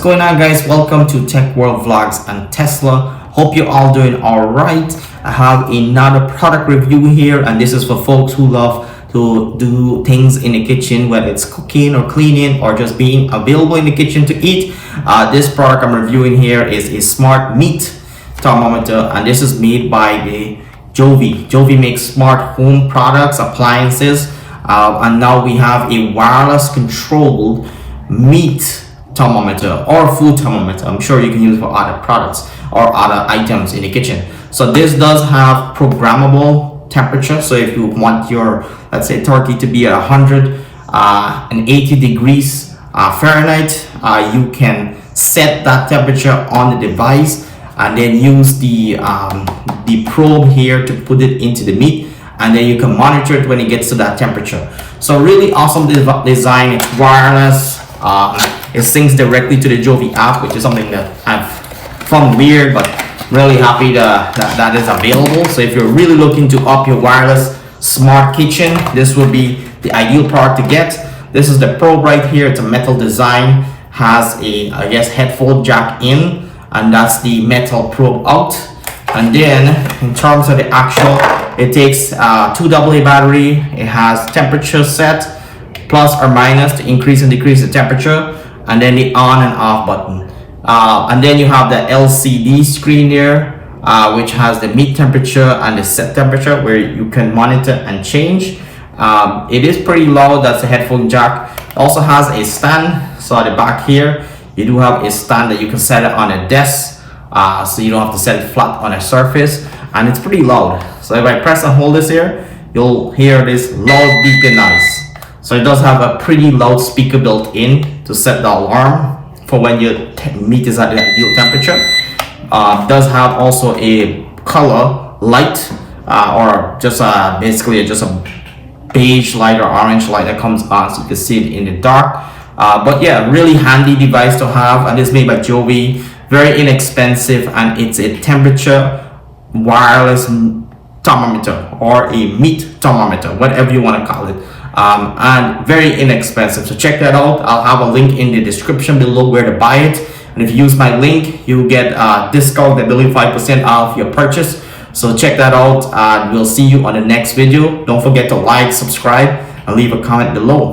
What's going on, guys? Welcome to Tech World Vlogs and Tesla. Hope you're all doing all right. I have another product review here, and this is for folks who love to do things in the kitchen, whether it's cooking or cleaning or just being available in the kitchen to eat. This product I'm reviewing here is a smart meat thermometer, and this is made by the Govee. Govee makes smart home products, appliances, and now we have a wireless controlled meat thermometer or food thermometer. I'm sure you can use for other products or other items in the kitchen. So this does have programmable temperature. So if you want your, let's say, turkey to be at 180 degrees Fahrenheit, you can set that temperature on the device and then use the probe here to put it into the meat, and then you can monitor it when it gets to that temperature. So really awesome design. It's wireless. It syncs directly to the Govee app, which is something that I've found weird, but really happy that is available. So if you're really looking to up your wireless smart kitchen, this will be the ideal product to get. This is the probe right here. It's a metal design, has a, I guess, headphone jack in, and that's the metal probe out. And then in terms of the actual, it takes 2 AA battery. It has temperature set, plus or minus, to increase and decrease the temperature, and then the on and off button. And then you have the LCD screen there, which has the meat temperature and the set temperature where you can monitor and change. It is pretty loud. That's a headphone jack. It also has a stand. So at the back here, you do have a stand that you can set it on a desk, so you don't have to set it flat on a surface, and it's pretty loud. So if I press and hold this here, you'll hear this loud beeping noise. So it does have a pretty loud speaker built in to set the alarm for when your meat is at the ideal temperature. Does have also a color light, or just basically just a beige light or orange light that comes on, so you can see it in the dark. But yeah, really handy device to have, and it's made by Govee. Very inexpensive, and it's a temperature wireless thermometer or a meat thermometer, whatever you want to call it. And very inexpensive, so check that out. I'll have a link in the description below where to buy it, and if you use my link, you get a discount, I believe 5% off your purchase. So check that out, and we'll see you on the next video. Don't forget to like, subscribe, and leave a comment below.